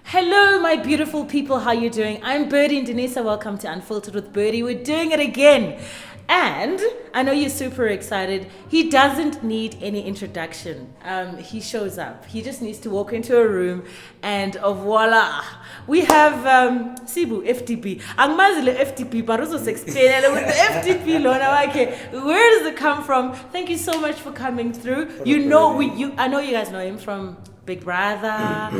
Hello, my beautiful people. How you doing? I'm Birdie and Denisa. Welcome to Unfiltered with Birdie. We're doing it again. And I know you're super excited. He doesn't need any introduction. He shows up. He just needs to walk into a room and voila. We have Sibu FDB. Angmazi le FDB, but also explain with the FDB lona. Okay, where does it come from? Thank you so much for coming through. I know you guys know him from Big Brother.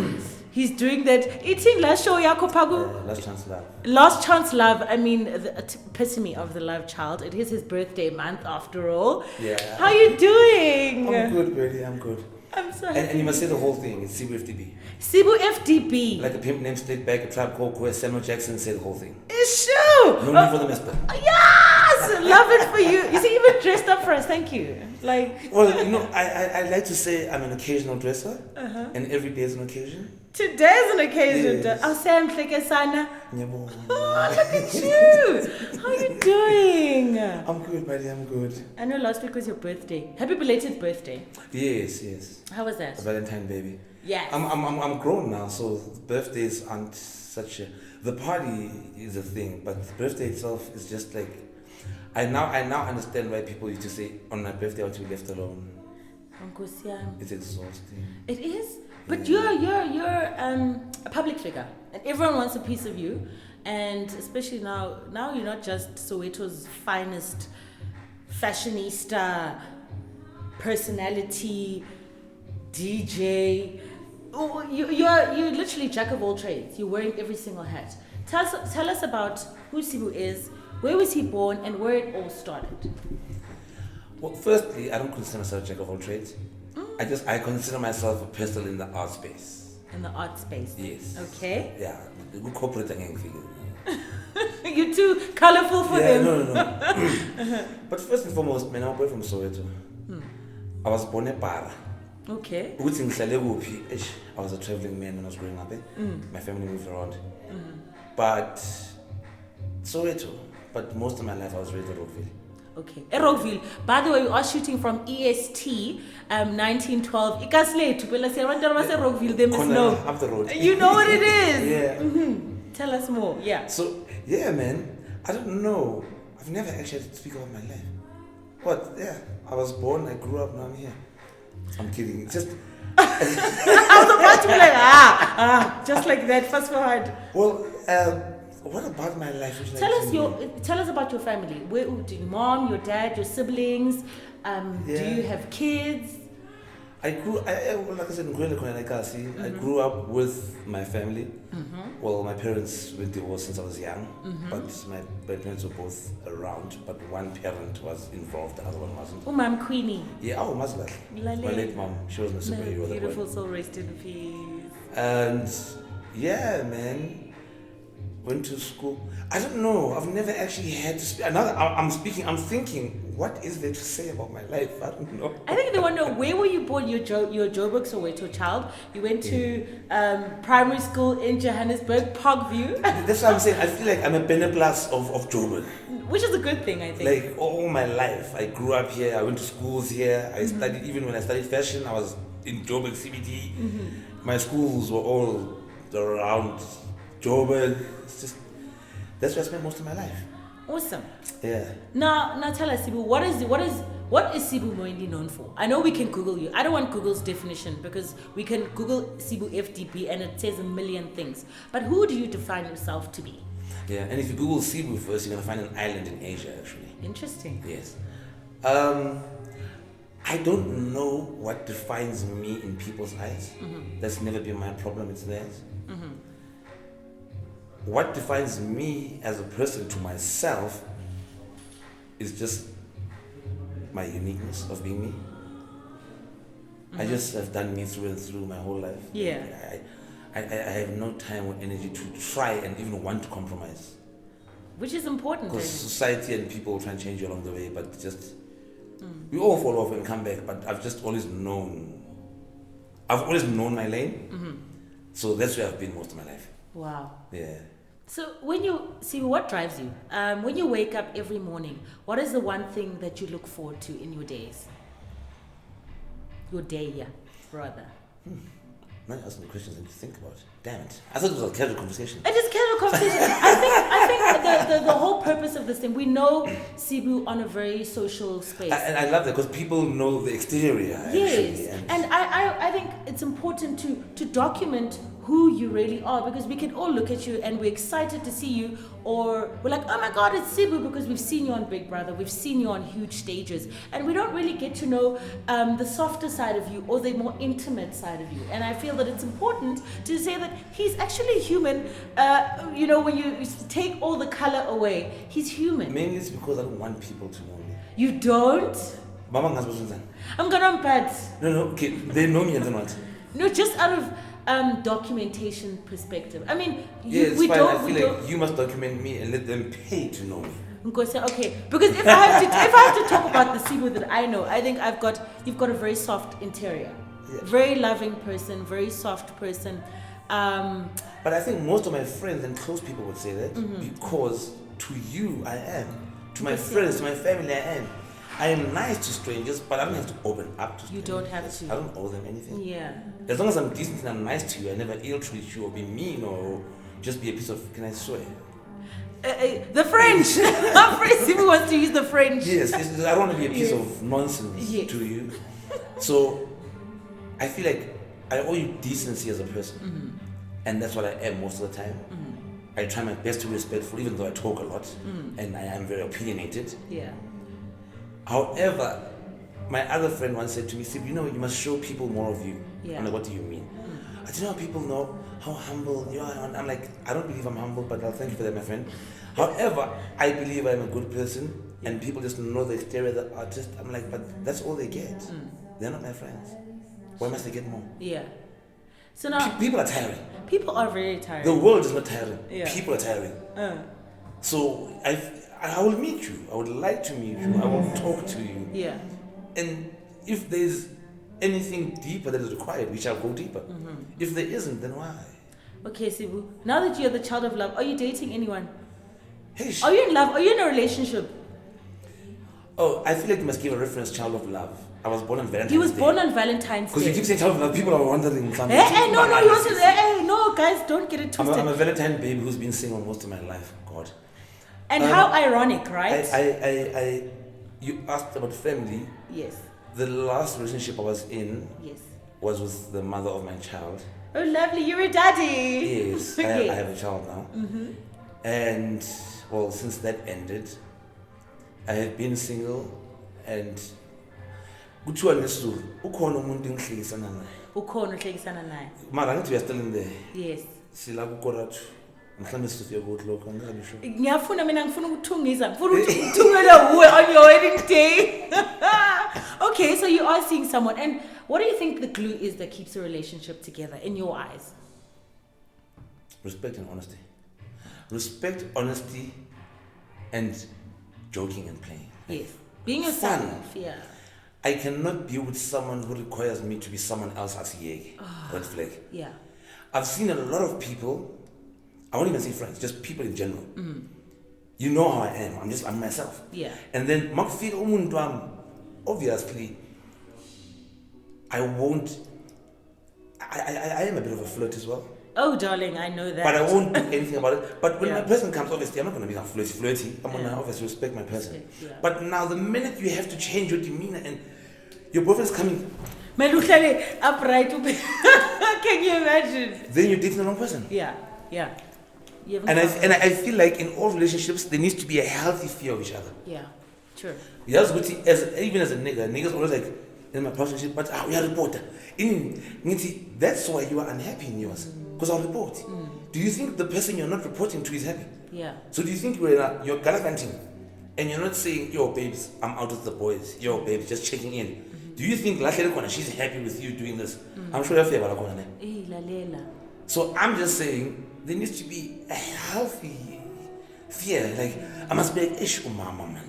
He's doing that. Eating last show, Yakopagu. Last Chance Love. Last Chance Love. I mean, the epitome of the love child. It is his birthday month, after all. Yeah. How you doing? I'm good, baby. I'm good. I'm so happy. And you must say the whole thing. It's Sibu FDB. Sibu FDB. Like a pimp named Straight Back, a Tribe Called Quest, Samuel Jackson, say the whole thing. It's true. No need for the mister. Yes, love it for you. You see, even dressed up for us. Thank you. Well, you know, I like to say I'm an occasional dresser, and every day is an occasion. Today's an occasion. Yes. I'll say I'm Sana. Oh, look at you. How you doing? I'm good, buddy. I'm good. I know last week was your birthday. Happy belated birthday. Yes. How was that? Valentine, baby. Yes. I'm grown now, so birthdays aren't such a. The party is a thing, but the birthday itself is just like. I now understand why people used to say on my birthday I want to be left alone. It's exhausting. It is, but you're a public figure, and everyone wants a piece of you, and especially now you're not just Soweto's finest fashionista, personality, DJ. Oh, you're literally jack of all trades. You're wearing every single hat. Tell us about who Sibu is, where was he born, and where it all started. Well, firstly, I don't consider myself a jack of all trades. I consider myself a person in the art space. In the art space? Yes. Okay. Yeah, the good corporate gang figure. You're too colorful for them. No. But first and foremost, man, I'm boy from Soweto. I was born in Para. Okay. I was a traveling man when I was growing up. My family moved around. But Soweto. But most of my life I was raised at Rockville. Okay. Rockville. By the way, we are shooting from EST 1912. Rockville, they must know. Up the road. You know what it is. Yeah. Tell us more. Yeah. So, yeah, man. I don't know. I've never actually had to speak about my life. But, yeah. I was born, I grew up, now I'm here. I'm kidding. Just... I was about to be like, just like that. Fast forward. Well, what about my life? Tell us about your family. Where do your mom, your dad, your siblings? Do you have kids? Like I said, I grew up with my family. Well, my parents were divorced since I was young, but my parents were both around. But one parent was involved, the other one wasn't. Mom Queenie. Yeah, Masla. My late mom, she was my superhero. Beautiful soul, rest in peace. And yeah, man. Went to school. I don't know. I've never actually had to speak. Now that I'm speaking, I'm thinking, what is there to say about my life? I don't know. I think they wonder, where were you born? You're a Joburg Soweto child. You went to primary school in Johannesburg, Parkview. That's what I'm saying. I feel like I'm a beneplas of Joburg. Which is a good thing, I think. Like all my life, I grew up here. I went to schools here. I studied, even when I studied fashion, I was in Joburg CBD. My schools were all around Joburg. It's just, that's where I spent most of my life. Awesome. Yeah. Now tell us, Sibu, what is Sibu mainly known for? I know we can Google you. I don't want Google's definition because we can Google Sibu FDB and it says a million things. But who do you define yourself to be? Yeah, and if you Google Sibu first, you're gonna find an island in Asia, actually. Interesting. Yes. I don't know what defines me in people's eyes. That's never been my problem. It's theirs. What defines me as a person to myself is just my uniqueness of being me. I just have done me through and through my whole life. Yeah. I have no time or energy to try and even want to compromise. Which is important. Because society and people try and change you along the way, but just we all fall off and come back. But I've always known my lane. So that's where I've been most of my life. Wow. Yeah. So when you see what drives you, when you wake up every morning, what is the one thing that you look forward to in your days? Your day, yeah, rather. Now you're asking me questions and to think about. Damn it. I thought it was a casual conversation. It is casual conversation. I think the whole purpose of this thing, we know Sibu on a very social space. And I love that because people know the exterior. Yes, Actually, and I think it's important to document who you really are, because we can all look at you and we're excited to see you, or we're like, oh my God, it's Sibu, because we've seen you on Big Brother, we've seen you on huge stages, and we don't really get to know the softer side of you or the more intimate side of you. And I feel that it's important to say that he's actually human. When you take all the color away, he's human. Mainly it's because I don't want people to know me. You don't? Mama ngas bosenzani? I'm gonna unpad. No, okay, they know me and then what? No, just out of documentation perspective. I mean, Yeah, it's fine. I feel like you must document me and let them pay to know me. Okay, because if I have to talk about the Sibu that I know, I think you've got a very soft interior, very loving person, very soft person. But I think most of my friends and close people would say that because to you I am, to my friends, to my family I am nice to strangers, but I don't have to open up to strangers. You don't have to. I don't owe them anything. Yeah. As long as I'm decent and I'm nice to you, I never ill-treat you or be mean or just be a piece of, can I swear? The French! Our friend Sibu wants to use the French. Yes, I don't want to be a piece of nonsense to you. So, I feel like I owe you decency as a person. And that's what I am most of the time. I try my best to be respectful, even though I talk a lot. And I am very opinionated. Yeah. However, my other friend once said to me, Sib, you must show people more of you. Yeah. I'm like, what do you mean? I do know how people know how humble you are. I'm like, I don't believe I'm humble, but I'll thank you for that, my friend. However, I believe I'm a good person, and people just know the exterior, the artist. I'm like, but that's all they get. They're not my friends. Why must they get more? Yeah. So now people are tiring. People are very tiring. The world is not tiring. Yeah. People are tiring. So I will meet you. I would like to meet you. I will talk to you. Yeah. And if there's anything deeper that is required, we shall go deeper. If there isn't, then why? Okay, Sibu. Now that you're the child of love, are you dating anyone? Hey, are you in love? Are you in a relationship? Oh, I feel like you must give a reference, child of love. I was born on Valentine's Day. He was born on Valentine's Day. Because you keep saying child of love, people are wondering. No, guys, don't get it twisted. I'm a Valentine baby who's been single most of my life. God. And how ironic, right? You asked about family. Yes. The last relationship I was in yes. was with the mother of my child. Oh, lovely. You're a daddy. Yes. I have a child now. And, well, since that ended, I have been single and kuthiwa ngesizulu ukhona umuntu engihlekisana naye. Ukhona uhlekisana naye. Mara ngithi we are still in there. Yes. Sila kukorathu. Mhlawumbe sifike kuthi lokho angisho. Ngiyafuna mina ngifuna ukuthungisa. Ngifuna ukuthi uthungele uwe on your wedding day. Okay, so you are seeing someone, and what do you think the glue is that keeps a relationship together in your eyes? Respect and honesty. Respect, honesty, and joking and playing. Yes. Being yourself. Yeah. I cannot be with someone who requires me to be someone else as a red flag. Yeah. I've seen a lot of people, I won't even say friends, just people in general. You know how I am. I'm myself. Yeah. And then obviously I am a bit of a flirt as well. Oh, darling, I know that. But I won't do anything about it. But when my person comes, obviously, I'm not going to be flirty. I'm going to obviously respect my person. Yeah. But now, the minute you have to change your demeanor and your boyfriend's coming, upright. Can you imagine? Then you're dating the wrong person. Yeah. And I feel like in all relationships, there needs to be a healthy fear of each other. Yeah, sure. Yes, even as a nigga's always like, in my partnership, but we are a reporter. That's why you are unhappy in yours. Because I'll report. Do you think the person you're not reporting to is happy? Yeah. So do you think you're gallivanting and you're not saying, yo, babes, I'm out with the boys. Yo, babes, just checking in. Do you think she's happy with you doing this? I'm sure you're fair. So I'm just saying, there needs to be a healthy fear. Like, I must be like, ish, mama, man.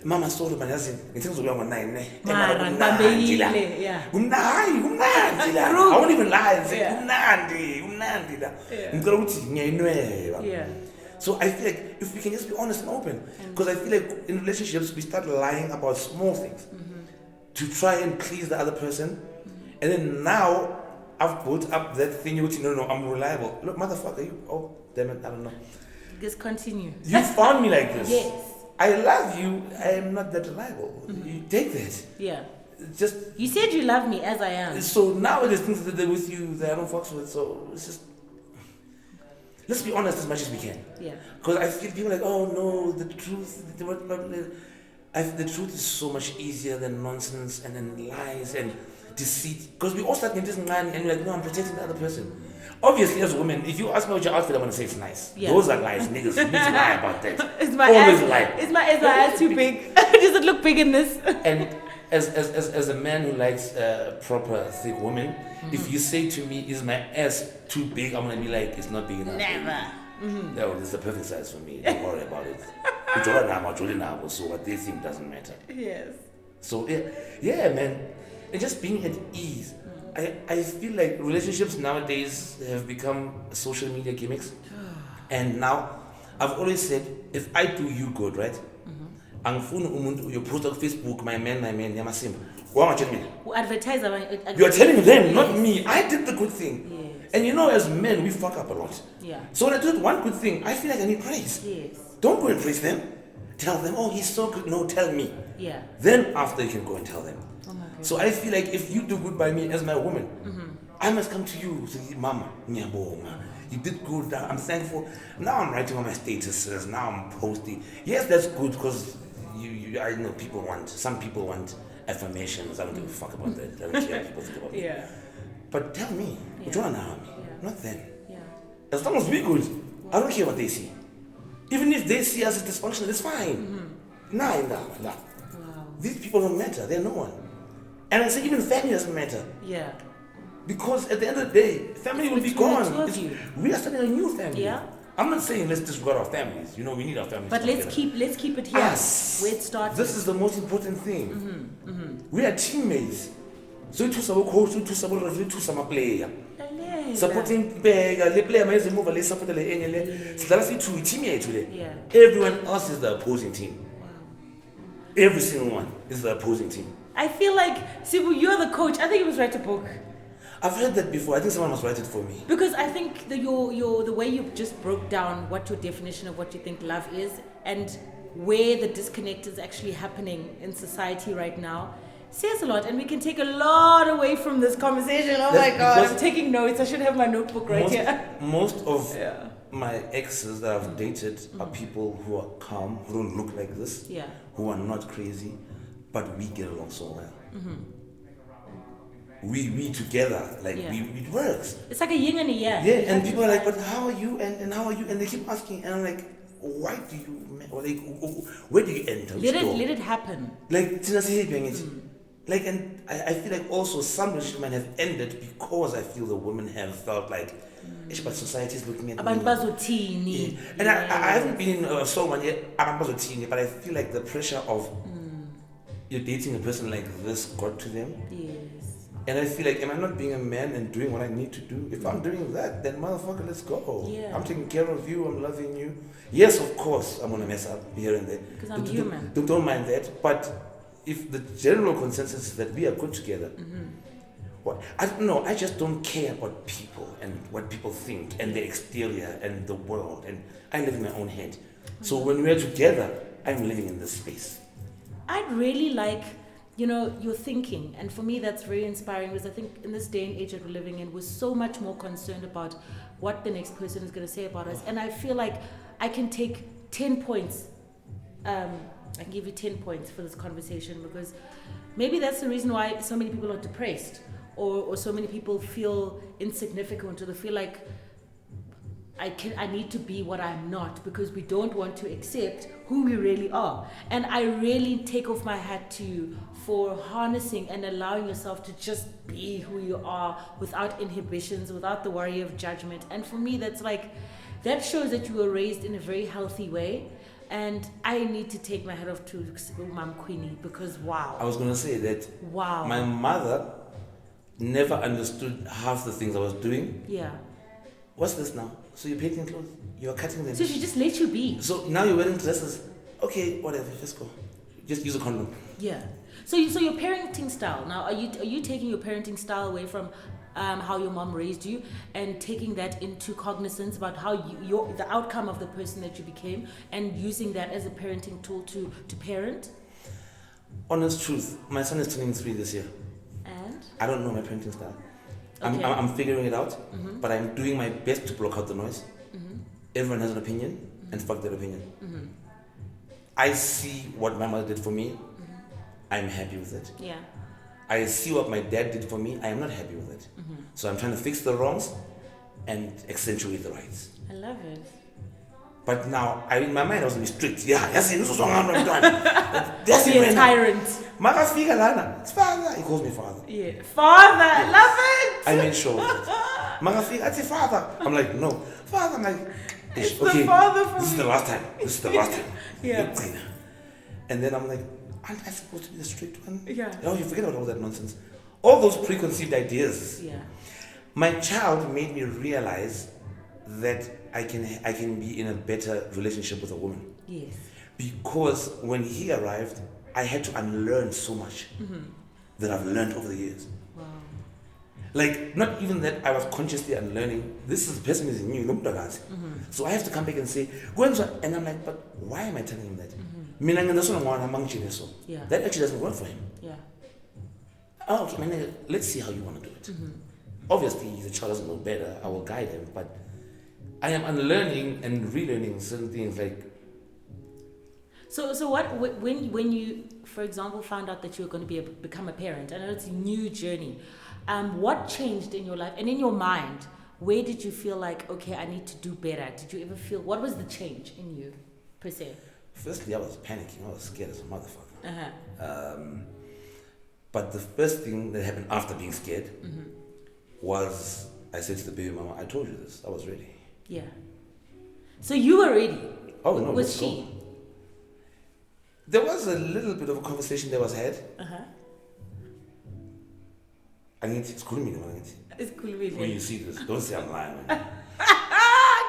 Mama sorry man yazi ngithenga zokuya ngo9 ne I won't even lie and say umnandi la ngicela ukuthi ngiyayinweba. So I feel like if we can just be honest and open, because I feel like in relationships we start lying about small things to try and please the other person, and then now I've built up that thing. You know, I'm reliable. Look, motherfucker, you. Oh, damn it, I don't know. Just continue. You found me like this. Yes. I love you. I am not that reliable. You take that. Yeah. Just. You said you love me as I am. So now there's things that they're with you that I don't fuck with. So it's just. Let's be honest as much as we can. Yeah. Because I feel people like, oh no, the truth. The truth is so much easier than nonsense and then lies and deceit. Because we all start getting this man and you're like, no, I'm protecting the other person. Obviously, as a woman, if you ask me about your outfit, I'm gonna say it's nice. Yeah. Those are lies, niggas. You need to lie about that. Is my Always ass, lie. Is my ass too big? Does it look big in this? And as a man who likes proper thick women, if you say to me, is my ass too big? I'm gonna be like, it's not big enough. Never. No, this is the perfect size for me. Don't worry about it. So what they think doesn't matter. Yes. So yeah, man. And just being at ease. I feel like relationships nowadays have become social media gimmicks. And now, I've always said, if I do you good, right? Angifuni umuntu you post on Facebook, my man, yamasimba. Who advertise You are telling them, not me. I did the good thing. Yes. And you know, as men, we fuck up a lot. Yeah. So when I did one good thing, I feel like I need praise. Yes. Don't go and praise them. Tell them, oh, he's so good. No, tell me. Yeah. Then after you can go and tell them. Oh my God. So I feel like if you do good by me as my woman, I must come to you. Say, Mama, nyabonga. You did good. I'm thankful. Now I'm writing on my statuses. Now I'm posting. Yes, that's good because I know some people want affirmations. I don't give a fuck about that. I don't care what people think about me. Yeah. But tell me, what you want to know me? Yeah. Not them. Yeah. As long as we good, I don't care what they see. Even if they see us as dysfunctional, it's fine. Nah. Wow. These people don't matter. They're no one. And I say even family doesn't matter. Yeah. Because at the end of the day, family will be gone. We are starting a new family. Yeah. I'm not saying let's disregard our families. You know, we need our families. But let's keep it here. Yes. Where it started. This is the most important thing. We are teammates. So to some coach, to some player. Supporting player, the player may move a support the NL. So that's it to teammate today. Yeah. Everyone else is the opposing team. Wow. Every single one is the opposing team. I feel like Sibu, you're the coach. I think you must write a book. I've heard that before. I think someone must write it for me. Because I think the way you just broke down what your definition of what you think love is and where the disconnect is actually happening in society right now says a lot, and we can take a lot away from this conversation. Oh my God, I'm taking notes. I should have my notebook right here. Most of my exes that I've dated are people who are calm, who don't look like this, who are not crazy, but we get along so well. We together, like it works. It's like a yin and a yang. Yeah, and people are like, but how are you? And how are you? And they keep asking, and I'm like, why do you? Or like, where do you enter? Let it happen. Like, like, and I feel like also some relationships might have ended because I feel the women have felt like, but society is looking at me. And I haven't been in so one yet, but I feel like the pressure of you're dating a person like this got to them. Yes. And I feel like, am I not being a man and doing what I need to do? If I'm doing that, then motherfucker, let's go. Yeah. I'm taking care of you, I'm loving you. Yes, of course, I'm gonna mess up here and there. Because I'm human. Don't mind that. But if the general consensus is that we are good together, I don't know, I just don't care about people and what people think and the exterior and the world. And I live in my own head. So when we're together, I'm living in this space. I'd really like, your thinking. And for me, that's very inspiring because I think in this day and age that we're living in, we're so much more concerned about what the next person is going to say about us. And I feel like I can take 10 points. I can give you 10 points for this conversation because maybe that's the reason why so many people are depressed or so many people feel insignificant or they feel like I need to be what I'm not because we don't want to accept who we really are. And I really take off my hat to you for harnessing and allowing yourself to just be who you are without inhibitions, without the worry of judgment. And for me, that shows that you were raised in a very healthy way. And I need to take my hat off to Mom Queenie because wow. I was going to say that my mother never understood half the things I was doing. Yeah. What's this now? So you're painting clothes, you're cutting them. So she just let you be. So now you're wearing dresses. Okay, whatever, just go. Just use a condom. Yeah. So your parenting style now, are you taking your parenting style away from how your mom raised you, and taking that into cognizance about how the outcome of the person that you became, and using that as a parenting tool to parent? Honest truth, my son is turning 3 this year. And? I don't know my parenting style. Okay. I'm figuring it out, but I'm doing my best to block out the noise. Everyone has an opinion, and fuck their opinion. I see what my mother did for me. I'm happy with it. Yeah. I see what my dad did for me. I am not happy with it. So I'm trying to fix the wrongs and accentuate the rights. I love it. But now, in my mind, I was going to be strict. Yeah, yes, this is what I'm done. That's Be a tyrant. It's father. He calls me father. Yeah. Father, I love it. I made sure of it. I say father. I'm like, no. Father, I'm like, It's okay, the father for this is me. the last time. This is the last time. Yeah. And then I'm like, aren't I supposed to be the strict one? Yeah. Oh, you forget about all that nonsense. All those preconceived ideas. Yeah. My child made me realize that I can be in a better relationship with a woman. Yes. Because when he arrived, I had to unlearn so much that I've learned over the years. Wow. Like, not even that I was consciously unlearning. This person is new. So I have to come back and say, and I'm like, but why am I telling him that? Yeah. That actually doesn't work for him. Yeah. Oh, okay, man, let's see how you want to do it. Obviously, the child doesn't know better. I will guide him, but I am unlearning and relearning certain things. Like, so what when you, for example, found out that you were going to become a parent? I know it's a new journey. What changed in your life and in your mind? Where did you feel like, okay, I need to do better? Did you ever feel, what was the change in you, per se? firstly, I was panicking. I was scared as a motherfucker. But the first thing that happened after being scared was I said to the baby mama, I told you this. I was ready. Yeah. So you were ready? Oh, no. Was she? There was a little bit of a conversation that was had. It's cool me. It's cool with when you see this, don't say I'm lying.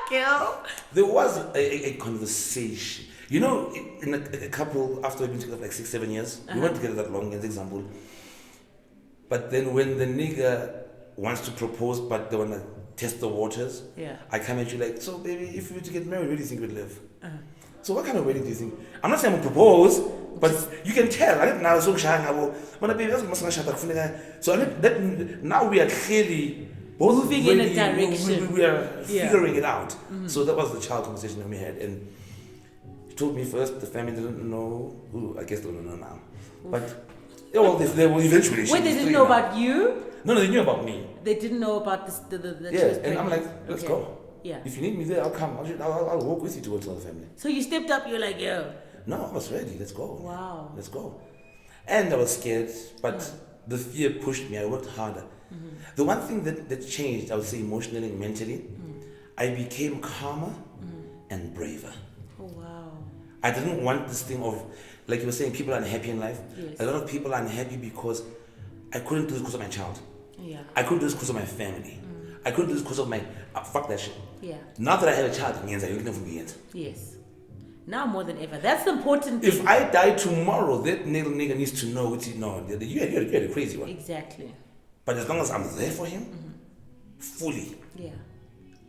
Kill. There was a conversation. You know, in a couple, after we've been together for like 6-7 years, we weren't together that long, as example. But then when the nigga wants to propose, but they want to test the waters, I come at you like, so baby, if you were to get married, where do you think we'd live? So what kind of wedding do you think? I'm not saying I'm going to propose, but you can tell. I now so now we are clearly both moving in a direction. We are figuring it out. So that was the child conversation that we had. And he told me first, the family didn't know. I guess they don't know now. But they will eventually. Wait, they didn't know about you? No, they knew about me. They didn't know about the and I'm like, let's go. Yeah. If you need me there, I'll come. I'll walk with you to go to the family. So you stepped up, you're like, yo. No, I was ready. Let's go. Wow. Let's go. And I was scared, but the fear pushed me. I worked harder. The one thing that changed, I would say emotionally and mentally, I became calmer and braver. Oh, wow. I didn't want this thing of, like you were saying, people are unhappy in life. Yes. A lot of people are unhappy because I couldn't do this because of my child. Yeah. I couldn't do this because of my family. I couldn't do this because of my, fuck that shit. Yeah. Now that I have a child, it means I'm looking for me. Yes. Now more than ever. That's the important thing. If I die tomorrow, that nigga needs to know what you're a crazy one. Exactly. But as long as I'm there for him, fully,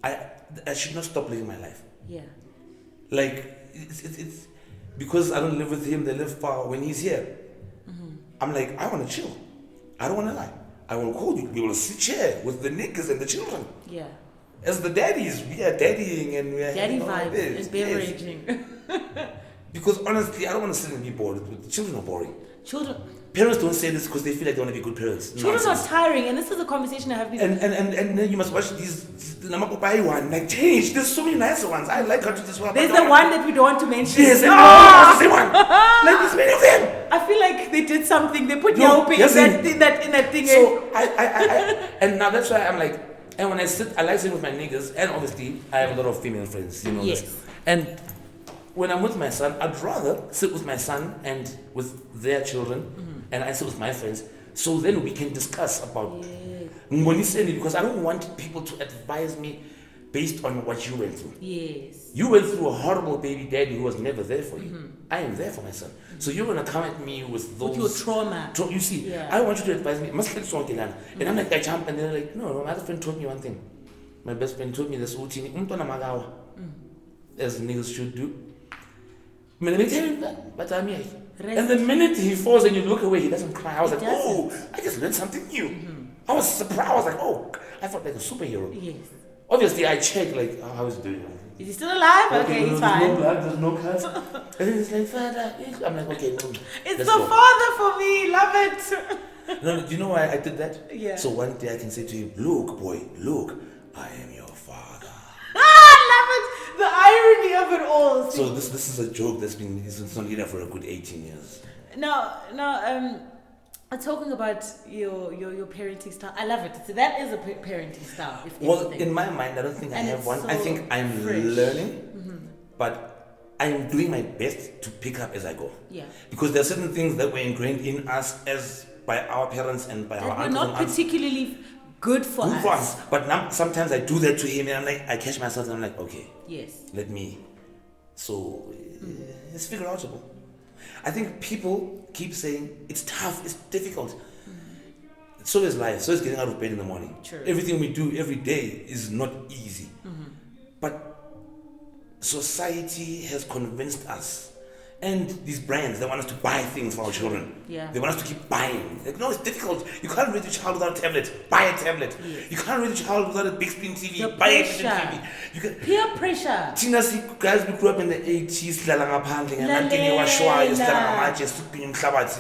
I should not stop living my life. Yeah. Like, it's because I don't live with him, they live far. When he's here, I'm like, I want to chill. I don't want to lie. I will call you. We will sit here with the niggas and the children. Yeah. As the daddies, we are daddying and we are daddy vibes and beveraging. Yes. Because honestly, I don't want to sit and be bored. The children are boring. Parents don't say this because they feel like they want to be good parents. Children are tiring, and this is a conversation I have with and then you must watch these the Namakopai one. Like, change. There's so many nicer ones. I like how to this one. There's the one that we don't want to mention. Yes, and the same one. Like, there's many of them. I feel like they did something. They put Yelping in that thing. So I and now that's why I'm like, and when I like sitting with my niggas, and obviously I have a lot of female friends, you know. Yes. This. And when I'm with my son, I'd rather sit with my son and with their children, and I sit with my friends, so then we can discuss about because I don't want people to advise me based on what you went through. Yes. You went through a horrible baby daddy who was never there for you. I am there for my son. So you're gonna come at me with those With your trauma. You see, Yeah. I want you to advise me. Must let song and I'm like, I jump, and they're like, no, my other friend told me one thing. My best friend told me this routine. As niggas should do. Let me tell you that, but I'm here. And the minute he falls and you look away, he doesn't cry. I was like, oh, I just learned something new. I was surprised. I was like, oh, I felt like a superhero. Yes. Obviously, I checked, like, oh, how is he doing? Is he still alive? Okay, he's fine. There's no blood, there's no cuts. And then he's like, Father. I'm like, okay, no. It's the father for me. Love it. No, do you know why I did that? Yeah. So one day I can say to him, look, boy, look, I am your father. Love it. The irony of it all. So this is a joke that's been only there for a good 18 years. No, talking about your parenting style, I love it. So that is a parenting style. Well, in my mind, I don't think I have one. I think I'm learning, but I'm doing my best to pick up as I go. Yeah. Because there are certain things that were ingrained in us as by our parents and by our uncles and not particularly good for us. But now sometimes I do that to him, and I'm like, I catch myself, and I'm like, okay, yes, let me. So it's figure outable. I think people keep saying it's tough, it's difficult. So is life. So is getting out of bed in the morning. True. Everything we do every day is not easy. But society has convinced us, and these brands, they want us to buy things for our children. Yeah. They want us to keep buying. Like, no, it's difficult. You can't raise your child without a tablet. Buy a tablet. Yes. You can't raise your child without a big screen TV. The Buy a big pressure. screen TV. You can, Peer pressure. Tina, guys, we grew up in the 80s.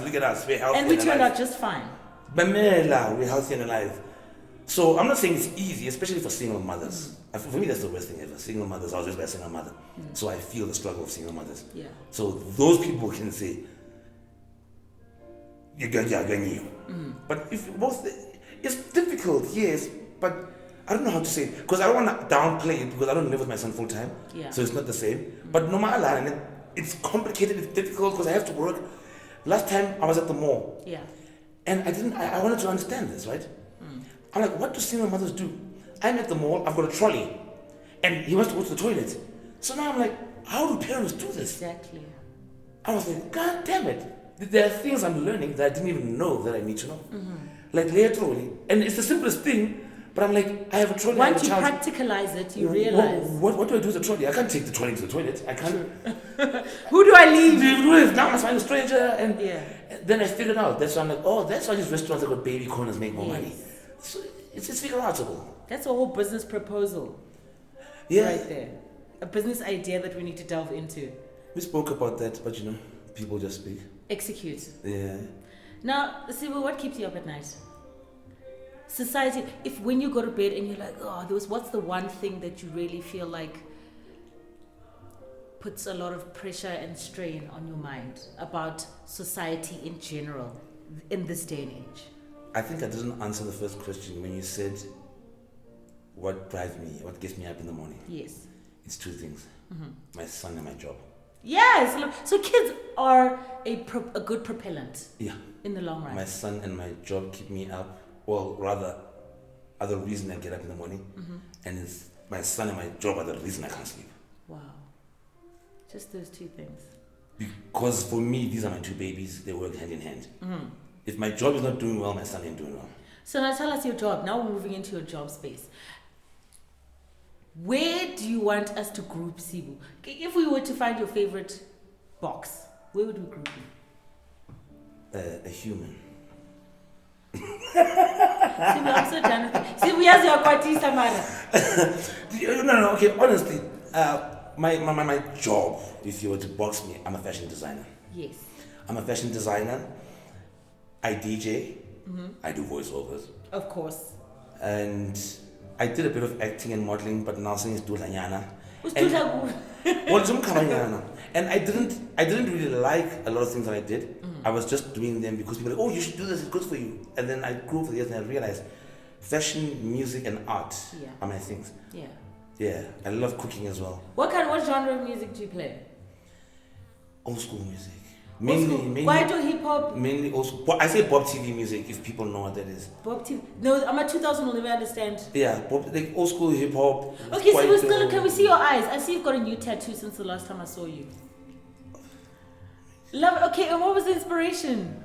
Look at us. We're healthy. And we turned out just fine. We're healthy and alive. So I'm not saying it's easy, especially for single mothers. For me, that's the worst thing ever. Single mothers, I was raised by a single mother. So I feel the struggle of single mothers. Yeah. So those people can say, but if both, it's difficult, yes, but I don't know how to say it. Because I don't want to downplay it because I don't live with my son full time. Yeah. So it's not the same. But no matter, it's complicated, it's difficult because I have to work. Last time I was at the mall. Yeah. And I wanted to understand this, right? I'm like, what do single mothers do? I'm at the mall, I've got a trolley, and he wants to go to the toilet. So now I'm like, how do parents do this? Exactly. I was like, God damn it. There are things I'm learning that I didn't even know that I need to know. Like lay a trolley. And it's the simplest thing, but I'm like, I have a trolley. Once you practicalize it, you realize. What do I do with the trolley? I can't take the trolley to the toilet. I can't. Who do I leave? Now I must find a stranger. And then I figured out. That's why I'm like, oh, that's why these restaurants that got baby corners make more money. So it's figure outable. That's a whole business proposal. Yeah. Right there. A business idea that we need to delve into. We spoke about that, but people just speak. Execute. Yeah. Now, Sibu, what keeps you up at night? Society, if when you go to bed and you're like, what's the one thing that you really feel like puts a lot of pressure and strain on your mind about society in general in this day and age? I think I didn't answer the first question when you said what drives me, what gets me up in the morning. Yes. It's two things. My son and my job. Yes. So kids are a good propellant. Yeah. In the long run. My son and my job keep me up. Well, rather, are the reason I get up in the morning. And it's my son and my job are the reason I can't sleep. Wow. Just those two things. Because for me, these are my two babies. They work hand in hand. If my job is not doing well, my son ain't doing well. So now tell us your job. Now we're moving into your job space. Where do you want us to group Sibu? If we were to find your favorite box, where would we group you? A human. Sibu, I'm so done with it. Sibu, yes, you're quite No, okay, honestly, my job, if you were to box me, I'm a fashion designer. Yes. I'm a fashion designer. I DJ. I do voiceovers. Of course. And I did a bit of acting and modeling, but now since Dulanyana. And I didn't really like a lot of things that I did. I was just doing them because people were like, oh, you should do this, it's good for you. And then I grew over the years and I realized fashion, music, and art are my things. Yeah. Yeah, I love cooking as well. What genre of music do you play? Old school music. Mainly, Kwaito hip hop. mainly also. I say Bob TV music if people know what that is. Bob TV. No, I'm at 2000. Will never understand. Yeah, Bob, like old school hip hop. Okay, so we're still. Can we see your eyes? I see you've got a new tattoo since the last time I saw you. Love. Okay, and what was the inspiration?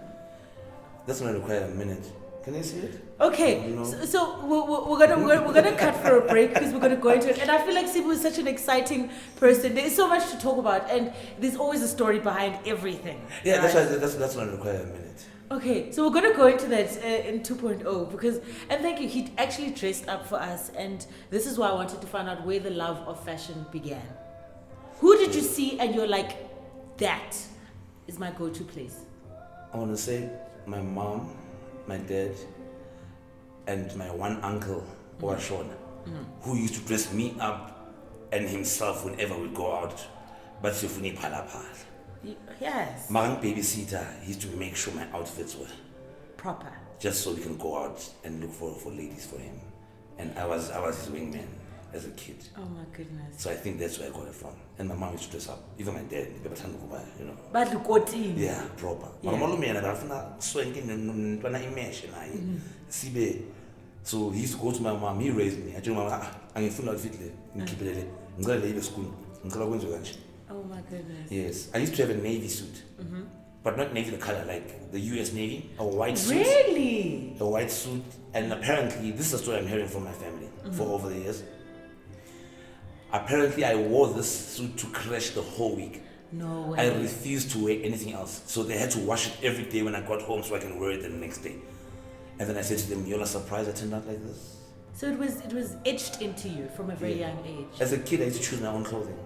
That's gonna require a minute. Can I see it? Okay, No. so we're gonna cut for a break because we're gonna go into it, and I feel like Sibu is such an exciting person. There's so much to talk about, and there's always a story behind everything. Yeah, right? that's gonna require a minute. Okay, so we're gonna go into that in 2.0 because, and thank you, he actually dressed up for us, and this is why I wanted to find out where the love of fashion began. Who did you see, and you're like, that is my go-to place? I wanna say my mom, my dad, and my one uncle, Shona, who used to dress me up and himself whenever we go out. But Sifuni Palapal. Yes. My babysitter, he used to make sure my outfits were Proper. just so we can go out and look for ladies for him. And I was his wingman as a kid. Oh my goodness. So I think that's where I got it from. And my mom used to dress up. Even my dad, you know. But look, Yeah, proper. So he used to go to my mom, he raised me. I told my mom, I'm in full outfit. Oh my goodness. Yes, I used to have a navy suit, but not navy the color, like the US Navy, a white suit. Really? A white suit, and apparently, this is a story I'm hearing from my family for over the years. Apparently, I wore this suit to crash the whole week. No way. I refused to wear anything else, so they had to wash it every day when I got home so I can wear it the next day. And then I said to them, "You're not surprised I turned out like this?" So it was etched into you from a very young age. As a kid, I used to choose my own clothing.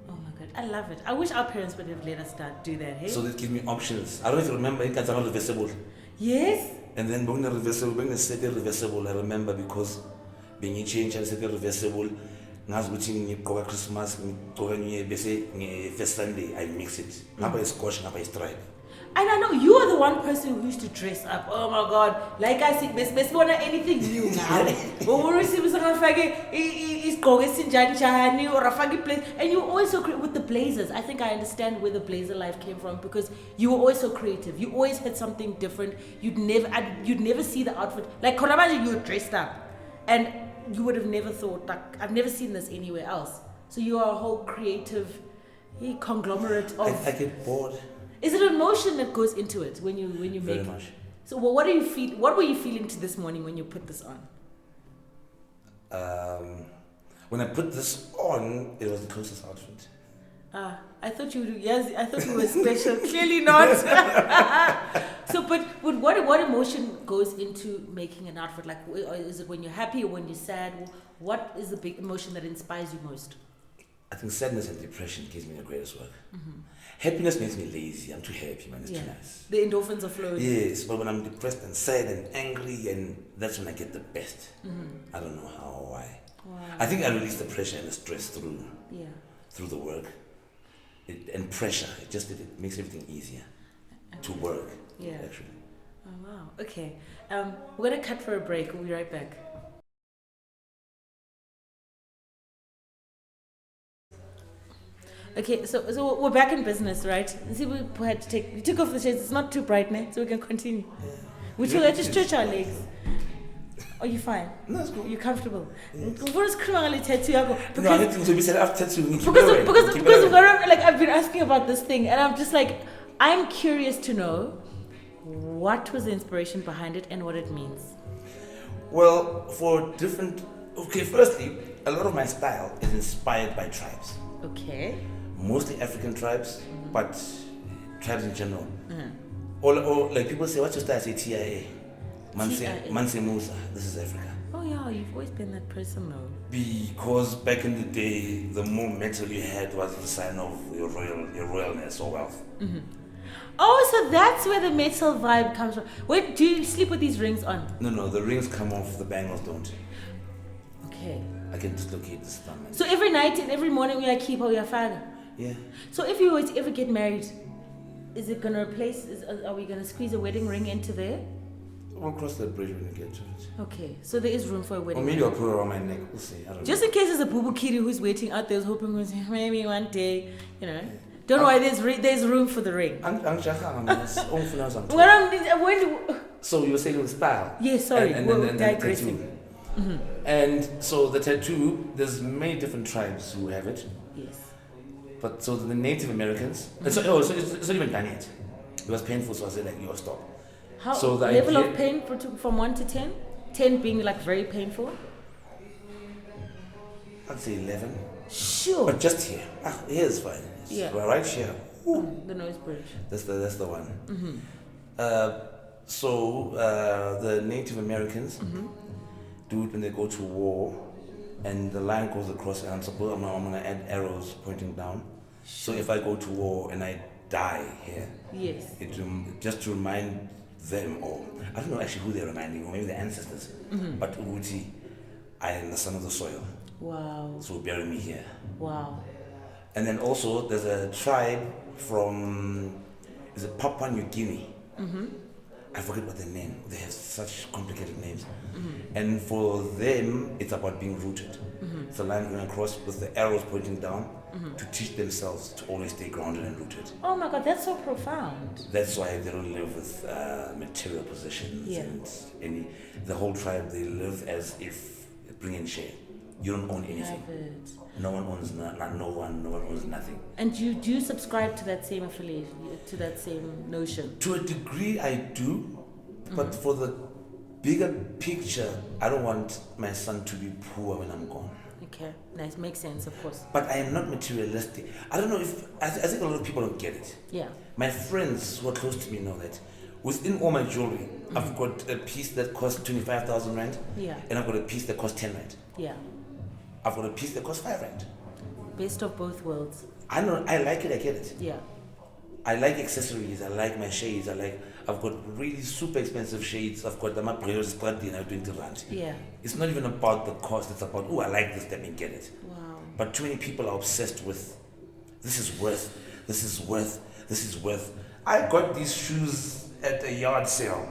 Oh my god, I love it. I wish our parents would have let us do that. Hey. So they give me options. I don't know if you remember, it was reversible. Yes. And then when the reversible, I remember because being a change, I said reversible. Nas which Christmas, first Sunday, I mix it. Napa is scotch, napa is stripe. And I know you are the one person who used to dress up. Oh my god. Like I said, best want anything new now. But when we see is or a faggy place. And you were always so creative with the blazers. I think I understand where the blazer life came from because you were always so creative. You always had something different. You'd never see the outfit. Like Konamaji, you were dressed up. And you would have never thought, like, I've never seen this anywhere else. So you are a whole creative conglomerate of... I get bored. Is it emotion that goes into it when you Very make? much. So what do you feel? What were you feeling to this morning when you put this on? When I put this on, it was the closest outfit. I thought you would. Yes, I thought you were special. Clearly not. So, but what emotion goes into making an outfit? Like, is it when you're happy or when you're sad? What is the big emotion that inspires you most? I think sadness and depression gives me the greatest work. Happiness makes me lazy. I'm too happy, man. It's too nice. The endorphins are flowing. Yes, but when I'm depressed and sad and angry, and that's when I get the best. I don't know how or why. Wow. I think I release the pressure and the stress through the work. And pressure, it makes everything easier to work. Yeah. Actually. Oh wow. Okay. We're gonna cut for a break. We'll be right back. Okay, so we're back in business, right? See, we had to we took off the shades. It's not too bright now, so we can continue. We should just stretch our legs. Are you fine? No, it's cool. You're comfortable. Yes. What is criminally tattoo? Because No, I need to be said after tattoo. because like I've been asking about this thing, and I'm just like, I'm curious to know what was the inspiration behind it and what it means. Well, firstly, a lot of my style is inspired by tribes. Okay. Mostly African tribes, but tribes in general. Or like people say, what's your style? I say TIA. Manse Musa. This is Africa. Oh yeah, you've always been that person though. Because back in the day, the more metal you had was the sign of your royalness or wealth. Oh, so that's where the metal vibe comes from. Wait, do you sleep with these rings on? No, the rings come off, the bangles don't. Okay. I can dislocate the stomach. So every night and every morning we keep all your father. Yeah. So if you were to ever get married, is it gonna replace? Are we gonna squeeze a wedding ring into there? We'll cross that bridge when we get to it. Okay, so there is room for a wedding. Or maybe ring. I'll put it around my neck. We'll see. I don't Just know. in case there's a boo kiri who's waiting out there, who's hoping maybe one day, you know. Don't worry, there's room for the ring. So you were saying with style. Yes, sorry, and digressing. And so the tattoo, there's many different tribes who have it. Yes. But so the Native Americans, so it's not even done yet. It was painful, so I said like, stop. How so the level idea, of pain from 1 to 10? 10 being like very painful? I'd say 11. Sure. But just here. Here's fine. Yeah. Right here. The nose bridge. That's the one. So the Native Americans do it when they go to war, and the line goes across, and I'm gonna add arrows pointing down. So if I go to war and I die here, yes, just to remind them, or I don't know actually who they're reminding, or maybe the ancestors, but Uguti, I am the son of the soil. Wow. So bury me here. Wow. And then also there's a tribe from, is it Papua New Guinea? I forget what their name. They have such complicated names. And for them, it's about being rooted. It's a line going across with the arrows pointing down to teach themselves to always stay grounded and rooted. Oh my God, that's so profound. That's why they don't live with material possessions and the whole tribe, they live as if bring and share. You don't own anything. No one owns no one owns nothing. And do you subscribe to that same affiliation, to that same notion? To a degree I do, but for the bigger picture, I don't want my son to be poor when I'm gone. Okay, nice, makes sense, of course. But I am not materialistic. I don't know if, I think a lot of people don't get it. Yeah. My friends who are close to me know that within all my jewelry, I've got a piece that costs 25,000 rand, and I've got a piece that costs 10 rand. Yeah. I've got a piece that costs 5 rand. Best of both worlds. I know, I like it, I get it. Yeah. I like accessories, I like my shades, I've got really super expensive shades, I've got the Maprios Squaddy and I'm 20 rand. Yeah. It's not even about the cost, it's about, I like this, let me get it. Wow. But too many people are obsessed with, this is worth. I got these shoes at a yard sale.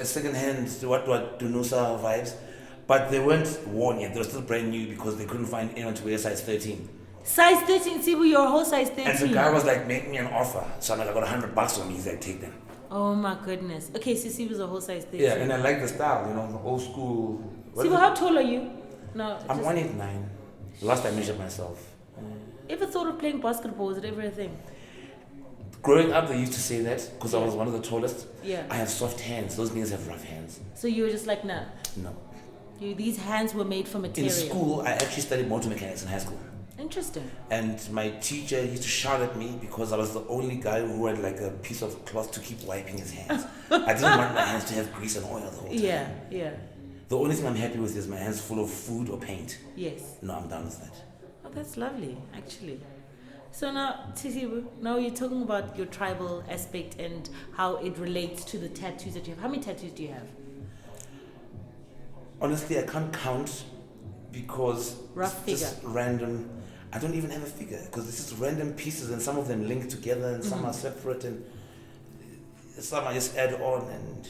Second hand, what Dunusa vibes. But they weren't worn yet, they were still brand new because they couldn't find anyone to wear size 13. Size 13, Sibu, your whole size 13. And the guy was like, make me an offer. So I'm like, I got $100 on me, he's like, take them. Oh my goodness. Okay, so Sibu's a whole size 13. Yeah, and I like the style, the old school. Sibu, how tall are you? No, I'm 189. Last I measured myself. Ever thought of playing basketball? Was it ever a thing? Growing up, they used to say that because I was one of the tallest. Yeah. I have soft hands. Those niggas have rough hands. So you were just like, nah. No. These hands were made for material. In school, I actually studied motor mechanics in high school. Interesting. And my teacher used to shout at me because I was the only guy who had like a piece of cloth to keep wiping his hands. I didn't want my hands to have grease and oil the whole time. Yeah. The only thing I'm happy with is my hands full of food or paint. Yes. No, I'm done with that. Oh, that's lovely, actually. So now, Sibu, now you're talking about your tribal aspect and how it relates to the tattoos that you have. How many tattoos do you have? Honestly, I can't count because rough it's figure. Just random. I don't even have a figure because this is random pieces and some of them link together and some are separate and some I just add on and.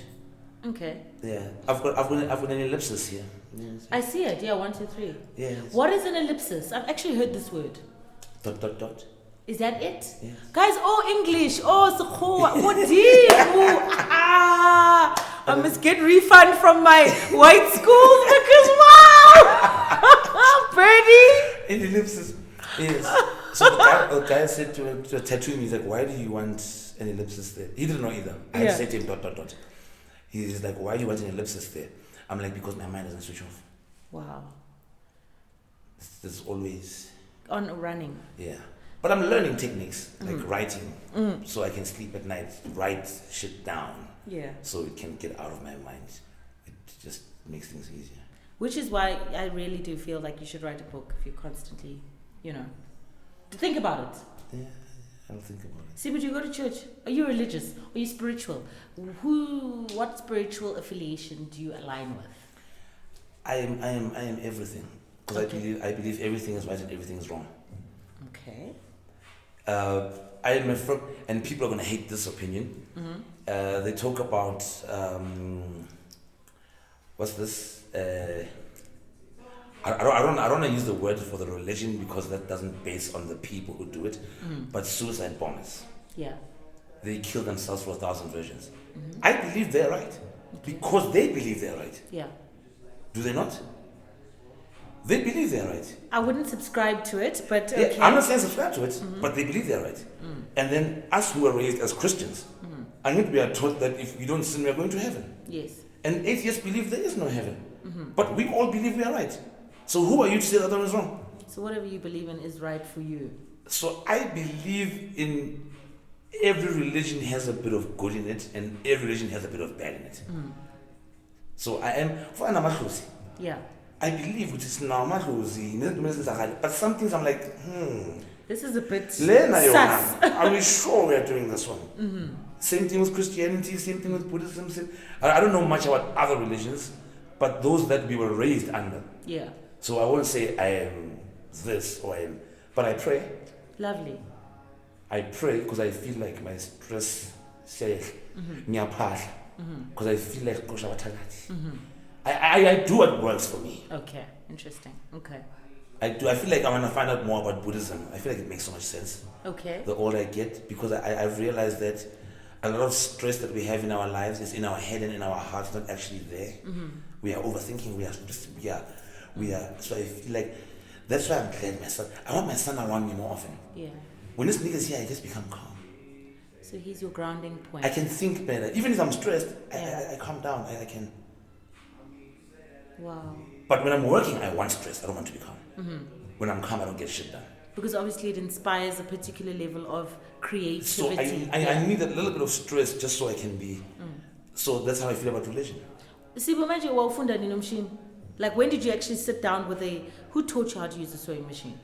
Okay. Yeah, I've got an ellipsis here. Yes. I see it. Yeah, 1, 2, 3. Yes. What is an ellipsis? I've actually heard this word. ... Is that it? Yes. Guys, English. Sekgowa. I must get refund from my white schools because wow! Birdie! An ellipsis. Yes. So the guy said to tattoo me, he's like, why do you want an ellipsis there? He didn't know either. I said to him ... He's like, why do you want an ellipsis there? I'm like, because my mind doesn't switch off. Wow. There's always... On running. Yeah. But I'm learning techniques, like writing, so I can sleep at night, write shit down. Yeah. So it can get out of my mind. It just makes things easier. Which is why I really do feel like you should write a book if you constantly, think about it. Yeah, I'll think about it. See, but you go to church. Are you religious? Are you spiritual? What spiritual affiliation do you align with? I am everything. Because I believe everything is right and everything is wrong. Okay. I am and people are going to hate this opinion. They talk about, what's this? I don't want to use the word for the religion because that doesn't base on the people who do it, but suicide bombers. Yeah. They kill themselves for 1,000 virgins. I believe they're right because they believe they're right. Yeah. Do they not? They believe they're right. I wouldn't subscribe to it, but okay. Yeah, I'm not saying subscribe to it, but they believe they're right. And then us who were raised as Christians, I think we are taught that if we don't sin, we are going to heaven. Yes. And atheists believe there is no heaven. But we all believe we are right. So who are you to say that other one is wrong? So whatever you believe in is right for you. So I believe in every religion has a bit of good in it and every religion has a bit of bad in it. So I am for Anamahlusi. Yeah. I believe it is Namahlusi, but some things I'm like, This is a bit Lena, sus. are we sure we are doing this one? Same thing with Christianity, same thing with Buddhism. I don't know much about other religions, but those that we were raised under. Yeah. So I won't say I am this or I am, but I pray. Lovely. I pray because I feel like my stress because I feel like I do what works for me. Okay, interesting. Okay. I feel like I want to find out more about Buddhism. I feel like it makes so much sense. Okay. The older I get, because I've realized that a lot of stress that we have in our lives is in our head and in our hearts, not actually there. We are overthinking. We are. So I feel like that's why I'm glad my son. I want my son around me more often. Yeah. When this nigga's here, I just become calm. So he's your grounding point. I can think better. Even if I'm stressed, I calm down. I can. Wow. But when I'm working, I want stress. I don't want to be calm. When I'm calm, I don't get shit done. Because obviously it inspires a particular level of creativity. So I need a little bit of stress just so I can be. So that's how I feel about religion. Sibu, imagine wawufunda nini machine. Like when did you actually sit down with who taught you how to use a sewing machine?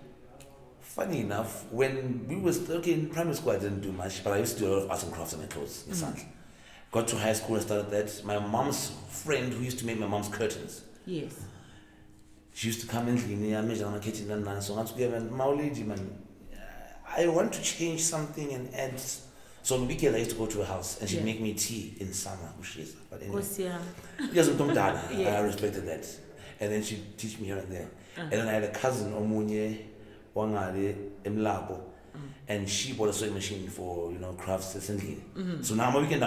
Funny enough, when we were in primary school, I didn't do much, but I used to do a lot of arts and crafts on my clothes. Got to high school, I started that. My mom's friend who used to make my mom's curtains. Yes. She used to come in, clean me, my kitchen, and so on. I want to change something and add. So on the weekend, I used to go to her house and she'd make me tea in summer. But anyway, I respected that. And then she'd teach me here and there. And then I had a cousin, Omunye Wangari Emlabo, and she bought a sewing machine for crafts essentially. So now my weekend,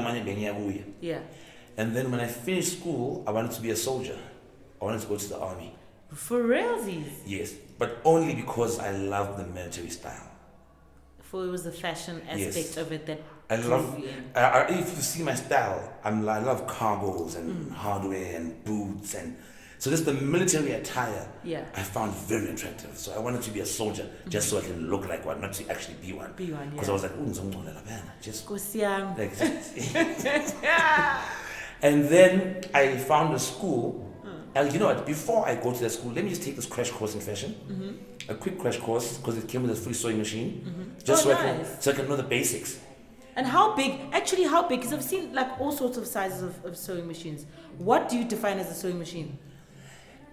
yeah. And then when I finished school, I wanted to be a soldier. I wanted to go to the army. For realsies? Yes, but only because I love the military style. For it was the fashion aspect of it that I love. If you see my style, I love cargos and hardware and boots and so just the military attire. Yeah. I found very attractive. So I wanted to be a soldier just so I can look like one, not to actually be one. Be one, yeah. Because I was like, just like and then I found a school. And you know what? Before I go to that school, let me just take this crash course in fashion. A quick crash course because it came with a free sewing machine, just so I can know the basics. And how big? Actually, how big? Because I've seen like all sorts of sizes of sewing machines. What do you define as a sewing machine?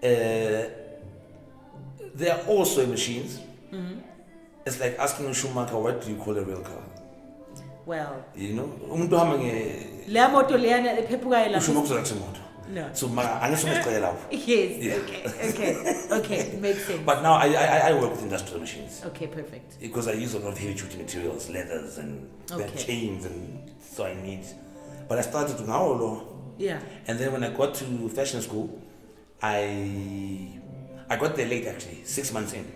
There are all sewing machines. It's like asking a Schumacher, what do you call a real car? Well, no. So yes. Okay, makes sense. But now I work with industrial machines. Okay, perfect. Because I use a lot of heavy duty materials, leathers and chains, and so I need. But I started to now. Yeah. And then when I got to fashion school, I got there late actually, 6 months in.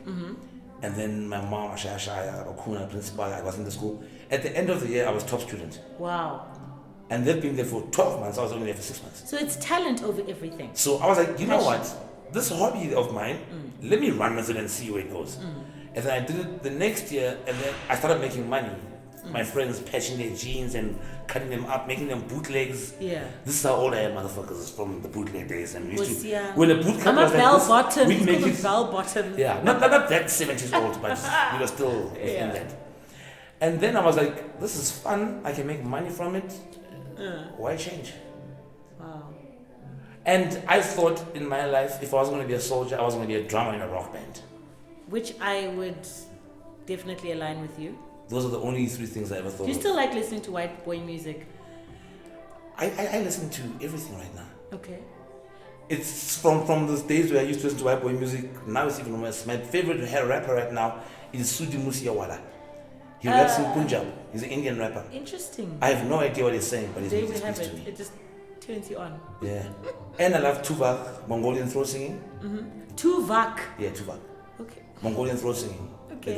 And then my mom, Shaya, principal, I was in the school. At the end of the year, I was top student. Wow. And they've been there for 12 months. I was only there for 6 months. So it's talent over everything. So I was like, you know what? This hobby of mine, let me run with it and see where it goes. And then I did it the next year, and then I started making money. My friends patching their jeans and cutting them up, making them bootlegs. Yeah. This is how old I am, motherfuckers, from the bootleg days. And we used to, yeah. when a boot cut I'm a was bell like bottom. we'd make it. Bell bottom. Yeah, not that 70s old, but we were still within that. And then I was like, this is fun. I can make money from it. Why change? Wow. And I thought in my life, if I was going to be a soldier, I was going to be a drummer in a rock band. Which I would definitely align with you. Those are the only three things I ever thought of. Do you still like listening to white boy music? I listen to everything right now. Okay. it's from those days where I used to listen to white boy music. Now it's even worse. My favorite rapper right now is Sudi Musiawala. He raps in Punjab. He's an Indian rapper. Interesting. I have no idea what he's saying, but his There music we have speaks to it. me. It just turns you on. Yeah. And I love Tuvak, Mongolian throat singing. Tuvak. Yeah, Tuvak. Okay. Mongolian throat singing. Okay.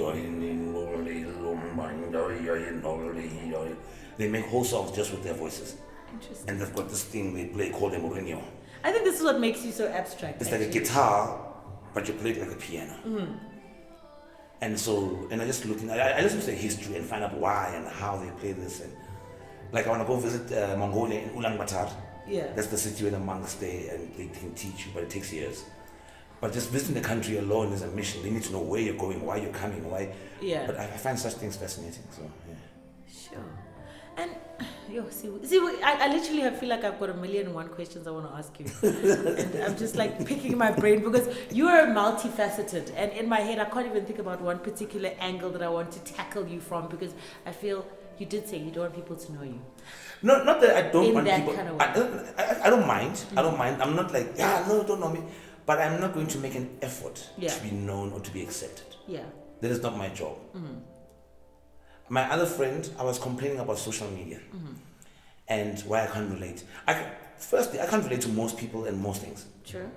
They make whole songs just with their voices. Interesting. And they've got this thing they play called a Mourinho. I think this is what makes you so abstract. It's like a guitar, but you play it like a piano. And so, and I just looking, I listen to the history and find out why and how they play this. And like I want to go visit Mongolia in Ulaanbaatar. Yeah. That's the city where the monks stay and they can teach you, but it takes years. But just visiting the country alone is a mission. They need to know where you're going, why you're coming, why. Yeah. But I find such things fascinating. So yeah. Sure. And see, I literally feel like I've got 1,000,001 questions I want to ask you. And I'm just like picking my brain because you are multifaceted. And in my head, I can't even think about one particular angle that I want to tackle you from because I feel you did say you don't want people to know you. No, not that I don't In want that people. kind of way. I don't mind. I don't mind. I'm not like, no, don't know me. But I'm not going to make an effort to be known or to be accepted. Yeah. That is not my job. My other friend, I was complaining about social media and why I can't relate. Firstly, I can't relate to most people and most things. True.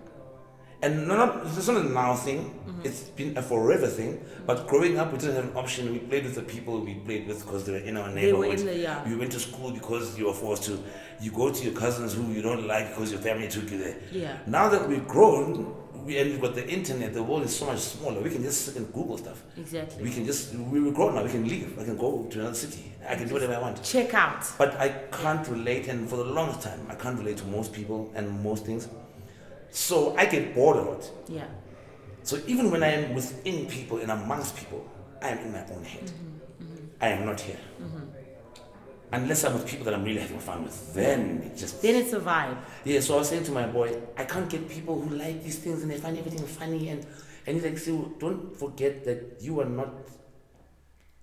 And it's not a now thing. It's been a forever thing. But growing up, we didn't have an option. We played with the people we played with because they were in our neighborhood. We went to school because you were forced to. You go to your cousins who you don't like because your family took you there. Yeah. Now that we've grown, and we've got the internet, the world is so much smaller. We can just sit and Google stuff. Exactly. We're grown now. We can leave. I can go to another city. I can do whatever I want. Check out. But I can't relate, and for the longest time, I can't relate to most people and most things. So I get bored a lot. Yeah. So even when I am within people and amongst people, I am in my own head. I am not here. Unless I'm with people that I'm really having fun with, then it's a vibe. Yeah, so I was saying to my boy, I can't get people who like these things and they find everything funny and he's like, so don't forget that you are not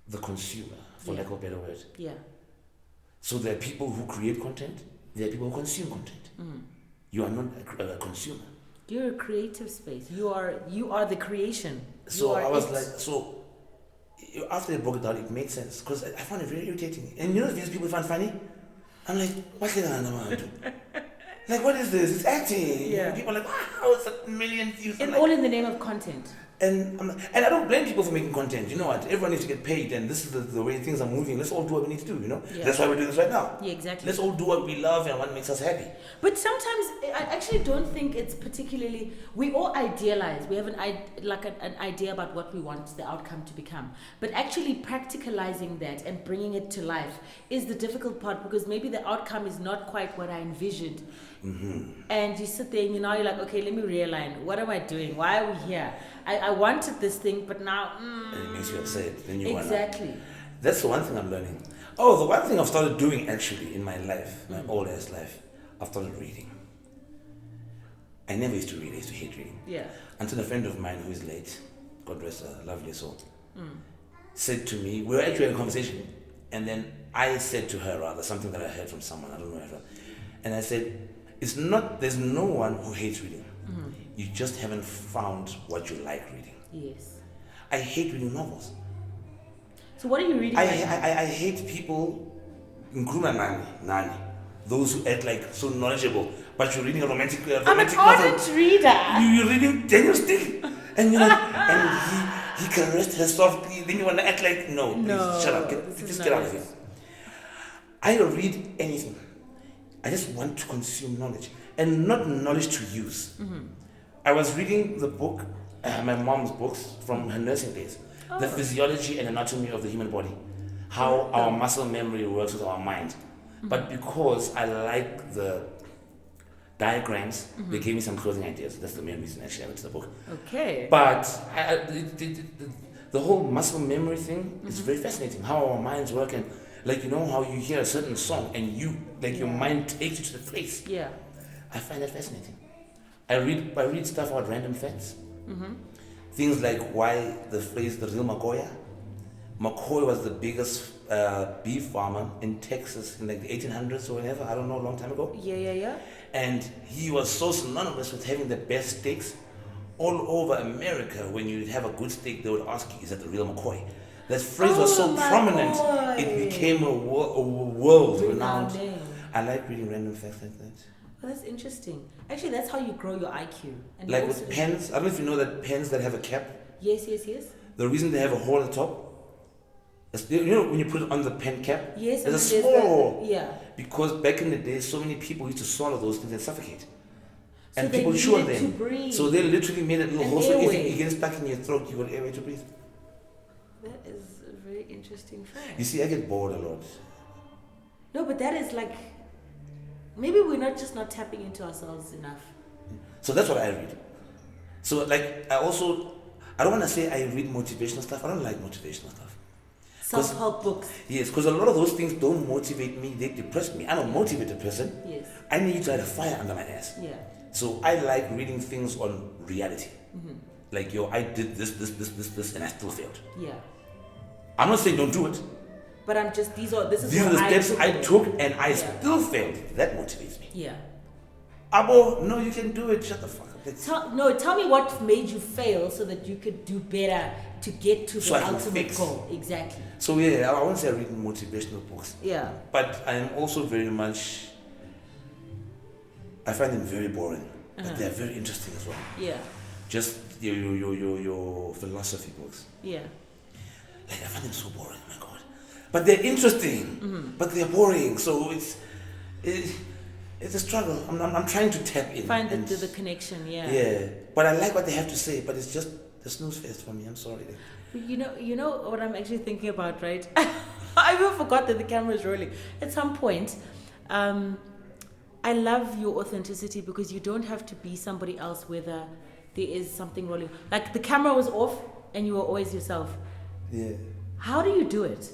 the consumer, for lack of a better word. Yeah. So there are people who create content, there are people who consume content. You are not a consumer. You're a creative space. You are the creation. So I was like, so after they broke it down, it made sense because I found it very irritating. And you know, these people find funny. I'm like, what's going on? Like, what is this? It's acting. Yeah. People are like, wow, it's a million views. And like, all in the name of content. And I don't blame people for making content. You know what? Everyone needs to get paid, and this is the way things are moving. Let's all do what we need to do. You know, that's why we're doing this right now. Yeah, exactly. Let's all do what we love and what makes us happy. But sometimes I actually don't think it's particularly. We all idealize. We have an idea about what we want the outcome to become. But actually practicalizing that and bringing it to life is the difficult part because maybe the outcome is not quite what I envisioned. And you sit there and you're like, okay, let me realign. What am I doing? Why are we here? I wanted this thing, but now... And it makes you upset. Then you exactly. That's the one thing I'm learning. Oh, the one thing I've started doing actually in my life, my old ass life, I've started reading. I never used to read. I used to hate reading. Yeah. Until a friend of mine who is late, God rest her lovely soul, said to me, we were actually having a conversation, and then I said to her rather something that I heard from someone, I don't know her, and I said, there's no one who hates reading. You just haven't found what you like reading. Yes. I hate reading novels. So what are you reading? I hate people, including Nani, those who act like so knowledgeable, but you're reading a romantic I'm an ardent reader. You're reading Daniel Steele, and you're like, and he caressed her softly. Then you want to act like, no, please shut up, just get out of here. I don't read anything. I just want to consume knowledge, and not knowledge to use. I was reading the book, my mom's books from her nursing days, The Physiology and Anatomy of the Human Body, how our muscle memory works with our mind. But because I like the diagrams, they gave me some closing ideas. That's the main reason actually I went to the book. Okay. But the whole muscle memory thing is very fascinating, how our minds work, and like, you know how you hear a certain song and your mind takes you to the place. Yeah. I find that fascinating. I read stuff about random facts. Things like why the phrase the real McCoy. McCoy was the biggest beef farmer in Texas in like the 1800s or whatever, I don't know, a long time ago. Yeah. And he was so synonymous with having the best steaks. All over America, when you have a good steak, they would ask you, is that the real McCoy? That phrase was so prominent, it became a world-renowned. I like reading random facts like that. Well, that's interesting. Actually, that's how you grow your IQ. And like with pens, I don't know if you know that pens that have a cap. Yes. The reason they have a hole at the top, is, you know when you put it on the pen cap, yes, there's a small hole. Yeah. Because back in the day, so many people used to swallow those things and suffocate. So and people chew on them. Breathe. So they literally made a little hole. So airway. if it gets stuck in your throat, you got airway to breathe. That is a very interesting fact. You see, I get bored a lot. No, but that is like, maybe we're not tapping into ourselves enough. So that's what I read. So like, I don't want to say I read motivational stuff. I don't like motivational stuff. Self-help books. Yes, because a lot of those things don't motivate me. They depress me. I'm a motivated person. Yes. I need to have a fire under my ass. Yeah. So I like reading things on reality. Mm-hmm. Like, I did this, and I still failed. Yeah. I'm not saying don't do it. But this is These are the steps I took and I still failed. That motivates me. Yeah. Abo, no, you can do it. Shut the fuck up. Tell me what made you fail so that you could do better to get to the ultimate goal. Exactly. So yeah, I won't say I read motivational books. Yeah. But I am also very much, I find them very boring. But they're very interesting as well. Yeah. Just your philosophy books. Yeah. Like, I find them so boring, oh my God. But they're interesting, but they're boring. So it's a struggle. I'm trying to tap in. Find the connection, yeah. Yeah. But I like what they have to say, but it's just a snooze fest for me. I'm sorry. You know what I'm actually thinking about, right? I even forgot that the camera is rolling. At some point, I love your authenticity because you don't have to be somebody else whether there is something rolling. Like the camera was off and you were always yourself. Yeah. How do you do it?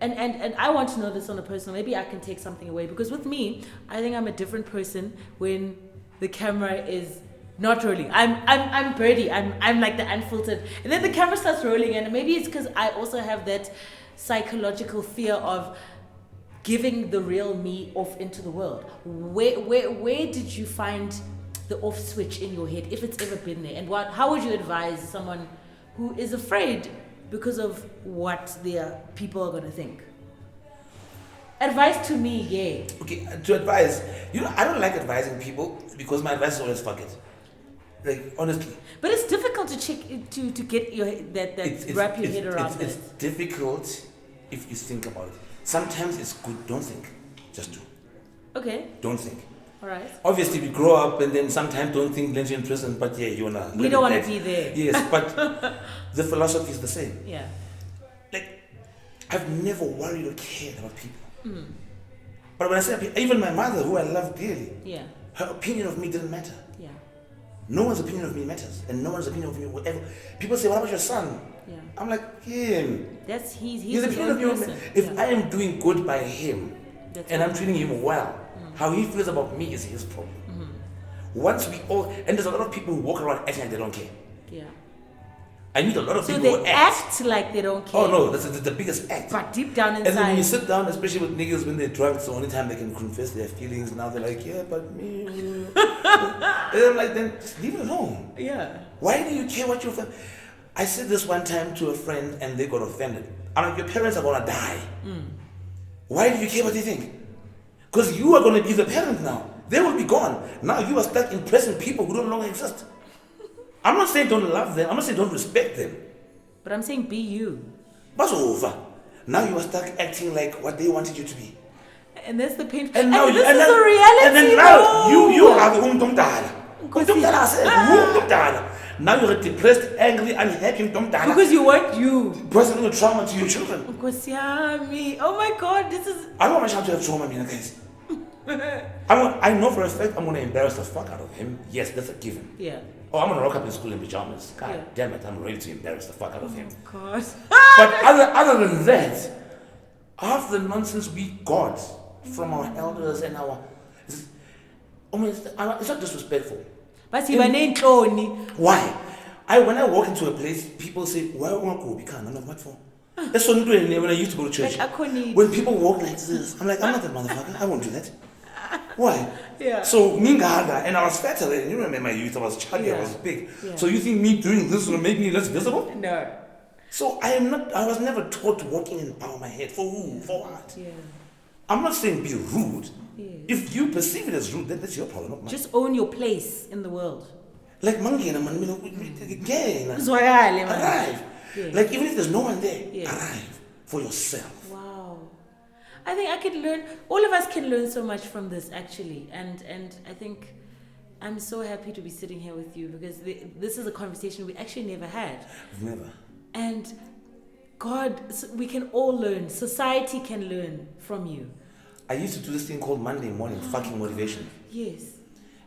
And I want to know this on a personal, maybe I can take something away, because with me, I think I'm a different person when the camera is not rolling. I'm Birdie. I'm like the unfiltered. And then the camera starts rolling, and maybe it's because I also have that psychological fear of giving the real me off into the world. Where did you find the off switch in your head, if it's ever been there? And how would you advise someone who is afraid because of what their people are going to think? Advice to me, yeah. Okay, to advise, I don't like advising people because my advice is always fuck it. Like, honestly. But it's difficult to get your wrap your head around it. It's difficult if you think about it. Sometimes it's good, don't think, just do. Okay. Don't think. All right. Obviously, we grow up and then sometimes don't think lands you in prison, but yeah, you wanna. We don't want to be there. Yes, but the philosophy is the same. Yeah. Like, I've never worried or cared about people. Mm. But when I say even my mother, who I love dearly, yeah, her opinion of me didn't matter. Yeah. No one's opinion of me matters, and no one's opinion of me whatever. People say, "What about your son?" Yeah. I'm like, him. That's he's his opinion of me. If I am doing good by him, and I'm treating him well, how he feels about me is his problem. Mm-hmm. Once we all, and there's a lot of people who walk around acting like they don't care. Yeah. I meet a lot of people who act like they don't care. Oh no, that's the biggest act. But deep down inside. And then when you sit down, especially with niggas when they're drunk, it's the only time they can confess their feelings. Now they're like, yeah, but me. And I'm like, then just leave it alone. Yeah. Why do you care what your friend? I said this one time to a friend and they got offended. I'm like, your parents are gonna die. Mm. Why do you care what they think? Because you are gonna be the parent now. They will be gone. Now you are stuck impressing people who don't longer exist. I'm not saying don't love them. I'm not saying don't respect them. But I'm saying be you. But over. Now you are stuck acting like what they wanted you to be. And that's the pain. And now this is the reality. And then now you are the now you're a depressed, angry, unhappy because you weren't you. Personal trauma to your children. Oh my God, this is. I don't want my child to have trauma, guys. I know for a fact I'm going to embarrass the fuck out of him. Yes, that's a given. Yeah. Oh, I'm going to rock up in school in pajamas. God damn it, I'm ready to embarrass the fuck out of him. God. But other than that, half the nonsense we got from our elders and it's not disrespectful. But why? When I walk into a place, people say, why won't go? I'm not what for? That's what I'm doing when I used to go to church. When people walk like this, I'm like, I'm not that motherfucker. I won't do that. Why? Yeah. So Mingaga, and I was fatter then. You remember my youth, I was chubby, I Yeah. was big. Yeah. So you think me doing this will make me less visible? No. So I was never taught to walk in and bow my head. For who? For what? Yeah. I'm not saying be rude. Yeah. If you perceive it as rude, then that's your problem, not mine. Just own your place in the world. Like Mangena, man, again. Zwakale, man. Arrive. Yeah. Like even if there's no one there, Yeah. arrive for yourself. Wow. I think I could learn, all of us can learn so much from this actually. And I think I'm so happy to be sitting here with you because this is a conversation we actually never had. Never. And God, we can all learn. Society can learn from you. I used to do this thing called Monday morning fucking motivation. Yes.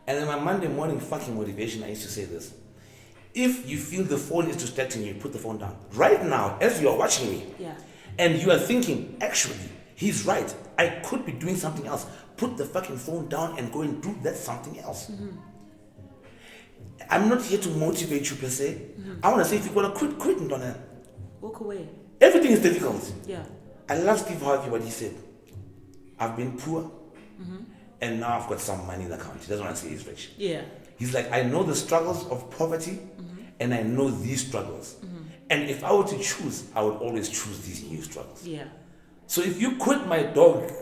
And in my Monday morning fucking motivation, I used to say this. If you feel the phone is distracting you, put the phone down. Right now, as you are watching me, Yeah. and you are thinking, actually, he's right. I could be doing something else. Put the fucking phone down and go and do that something else. Mm-hmm. I'm not here to motivate you per se. Mm-hmm. I want to say if you want to quit and don't Walk away. everything is difficult. Yeah. I love Steve Harvey, what he said. I've been poor, Mm-hmm. and now I've got some money in the account. He doesn't want to say he's rich. Yeah. He's like, I know the struggles of poverty, and I know these struggles. And if I were to choose, I would always choose these new struggles. Yeah. So if you quit my dog,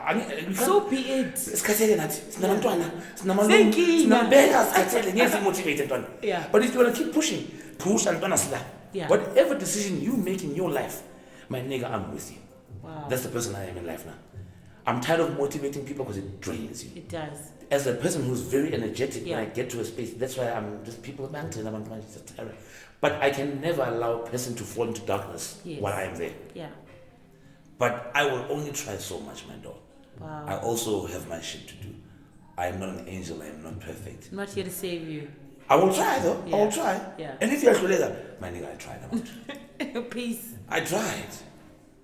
I mean, you So be it. Sikhathele nathi, sinabantwana, Senkinga. sinabeka, sikhathele, ngeke simotivate ntwana. Yeah. But if you want to keep pushing, push ntwana sila. Yeah. Whatever decision you make in your life, my nigga, I'm with you. Wow. That's the person I am in life now. I'm tired of motivating people because it drains you. It does. As a person who's very energetic, Yeah. when I get to a space, that's why I'm just people I'm just tired. But I can never allow a person to fall into darkness Yes. while I'm there. Yeah. But I will only try so much, my dog. Wow. I also have my shit to do. I am not an angel, I am not perfect. I'm not here to save you. I will try though, I Yeah. will try. Yeah. And if you actually later, my nigga, I tried. Peace. I tried.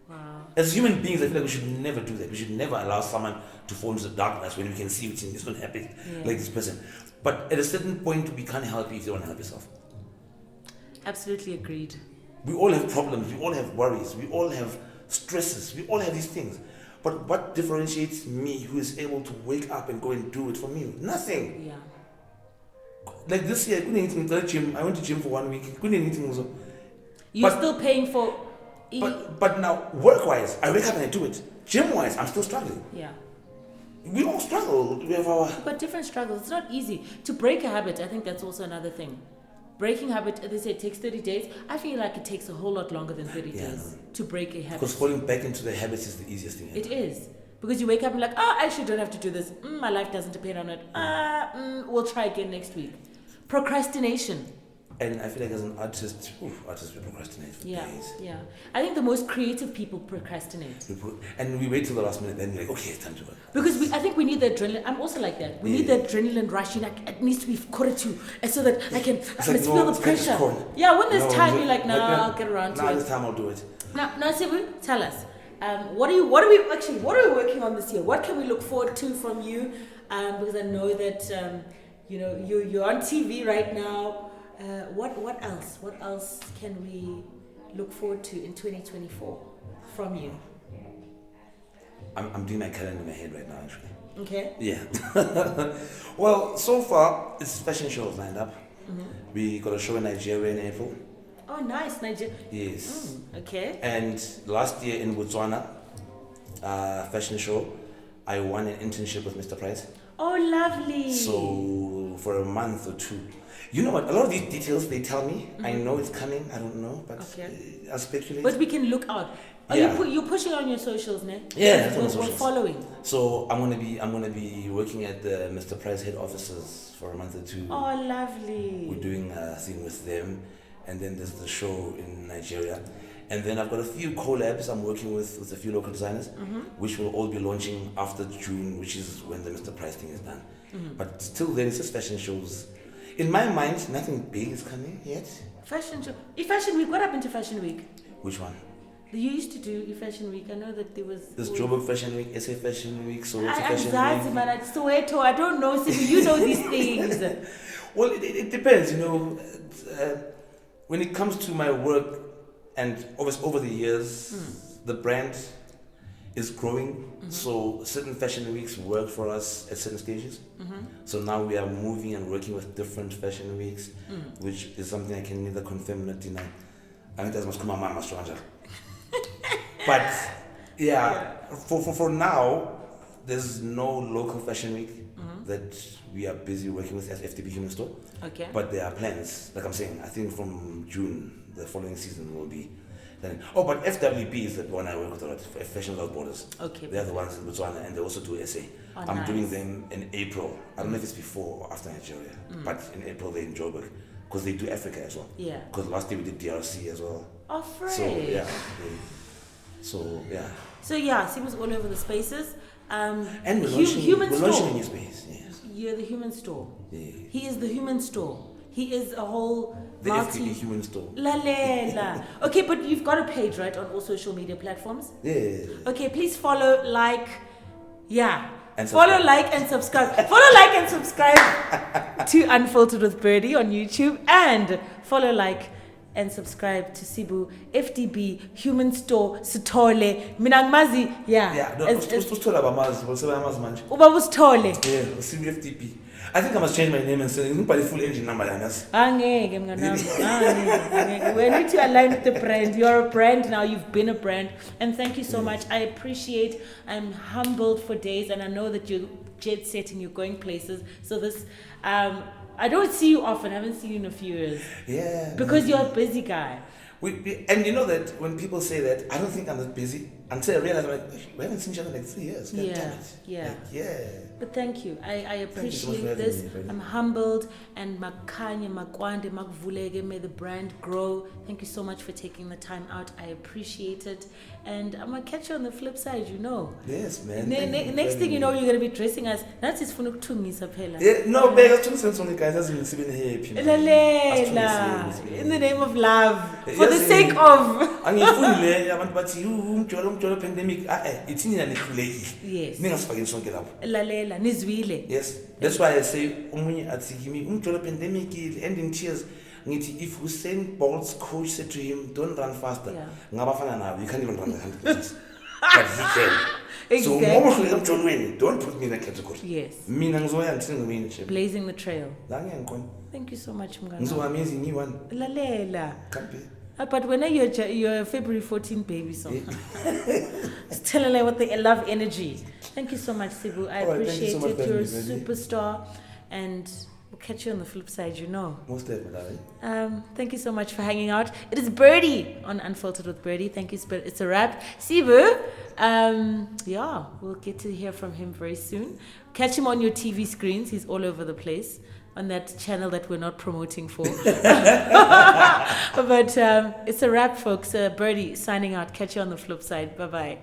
Wow. As human beings, I feel like we should never do that. We should never allow someone to fall into the darkness when we can see it's not happy Yeah. like this person. But at a certain point, we can't help you if you don't help yourself. Absolutely agreed. We all have problems, we all have worries, we all have stresses, we all have these things. But what differentiates me who is able to wake up and go and do it from you? Nothing. Yeah. Like this year, I couldn't eat in the gym. I went to gym for 1 week. Couldn't eat also. You're But- still paying for. But now, work-wise, I wake up and I do it. Gym-wise, I'm still struggling. Yeah. We all struggle. We have our... We've got different struggles. It's not easy. To break a habit, I think that's also another thing. Breaking habit, they say it takes 30 days. I feel like it takes a whole lot longer than 30 Yeah. days to break a habit. Because falling back into the habits is the easiest thing. It is. Because you wake up and like, I actually don't have to do this. My life doesn't depend on it. We'll try again next week. Procrastination. And I feel like as an artist, artists we procrastinate for Yeah, days. yeah. I think the most creative people procrastinate. And we wait till the last minute, then we're like, okay, it's time to work. Because I think we need the adrenaline. I'm also like that. We need Yeah. the adrenaline rush. You know, it needs to be quarter to, and so that I can It's let's like, feel no, the it's like it's pressure. corn. Yeah, when there's No, time, no, you're like, like, I'll get around to this it. time I'll do it. Now, Sibu, tell us. What are we working on this year? What can we look forward to from you? Because I know that you're on TV right now. What else? What else can we look forward to in 2024 from you? I'm doing my calendar in my head right now, actually. Okay. Yeah. Well, so far, it's fashion shows lined up. Mm-hmm. We got a show in Nigeria in April. Oh, nice, Nigeria. Yes. Okay. And last year in Botswana, fashion show, I won an internship with Mr. Price. Oh, lovely. So for a month or two. You know what? A lot of these details they tell me. I know it's coming. I don't know, but Okay. I'll speculate. But we can look out. Are Yeah. you're pushing on your socials, ne? Yeah, that's on the We're socials. following. So I'm gonna be working at the Mr. Price head offices for a month or two. Oh, lovely. We're doing a thing with them, and then there's the show in Nigeria, and then I've got a few collabs I'm working with a few local designers, which will all be launching after June, which is when the Mr. Price thing is done. But still, there is just fashion shows. In my mind, nothing big is coming yet. Fashion show. Fashion week. What happened to Fashion Week? Which one? You used to do Fashion Week. I know that there was. There's Joburg Fashion Week, SA Fashion Week, Soweto I'm Fashion Zanzibar, Week. man. Soweto. I don't know. Sibu, you know these things. Well, it depends, you know. When it comes to my work, and over the years, the brand is growing. So certain fashion weeks work for us at certain stages. So now we are moving and working with different fashion weeks, which is something I can neither confirm nor deny. I mean, that's must come mama stranger. But yeah, for now, there's no local fashion week that we are busy working with as FDB Human Store. Okay. But there are plans, like I'm saying, I think from June, the following season will be. Then, but FWB is the one I work with a lot, Fashion Without Borders. Okay. They're the ones in Botswana, and they also do SA. Oh, I'm nice. doing them in April. I don't know if it's before or after Nigeria, but in April they're in Joburg, because they do Africa as well. Yeah. Because last year we did DRC as well. Oh, fresh. So yeah. So yeah. So yeah, Sibu's all over the spaces. And we're launching, human we're store. launching a new space. Yes. You're the human store. Yeah. He is the human store. He is a whole The FDB Human Store. La la la. Okay, but you've got a page, right, on all social media platforms? Yeah. Okay, please follow, like, yeah. And Follow, subscribe. like, and subscribe. Follow, like, and subscribe to Unfiltered with Birdie on YouTube. And follow, like, and subscribe to Sibu FDB Human Store Sithole. Minangmazi, yeah. Yeah. No, As- Uba Sithole. Yeah, Sibu FDB. I think I must change my name and say, the full engine number. Angeke, mnganami. Angeke. We need to align with the brand. You're a brand now. You've been a brand. And thank you so much. I appreciate, I'm humbled for days, and I know that you're jet setting, you're going places. So this, I don't see you often. I haven't seen you in a few years. Yeah. Because you're a busy guy. And you know that when people say that, I don't think I'm that busy until I realize, I'm like, we haven't seen each other in like 3 years. God damn it. Yeah. Like, yeah. But thank you. I Thank you so much appreciate for having this. me, Freddie. I'm humbled, and makanye makwande makvulege, may the brand grow. Thank you so much for taking the time out. I appreciate it. And I'm gonna catch you on the flip side, you know. Yes, man. Next thing you know, you're gonna be dressing as that's his funukutungisa phela. Yeah, no, babe, I was trying to send guys. That's been sitting here. Lalela, in the name of love, for the Yes, sake of. angifundile abantu bathi umjolo pandemic ithini nanihlulekile Yes. ningasifakeni sonke lapho. Lalela, nizwile. Yes, that's why I say umunye athi kimi umjolo pandemic ending tears ngithi if Usain Bolt's coach said to him don't run faster Yeah. ngabafana nawe you can't even run the 100 meters but he can. So Exactly. ngoba ufika emjolweni don't put me in that category. Yes. Mina ngizoya until ngimini chip. Blazing the trail. La ngiyakhona. Thank you so much, Mngana. Ngizoba amazing you Lalela. can't be. But when you're a February 14 baby song. Just telling her with the love energy. Thank you so much, Sibu. I All right, thank you appreciate so much it. for You're a having me, Freddie. superstar. And we'll catch you on the flip side, you know. Most definitely. Thank you so much for hanging out. It is Birdie on Unfiltered with Birdie. Thank you, Spirit. It's a wrap. Sibu, yeah, we'll get to hear from him very soon. Catch him on your TV screens. He's all over the place on that channel that we're not promoting for. But it's a wrap, folks. Birdie signing out. Catch you on the flip side. Bye-bye.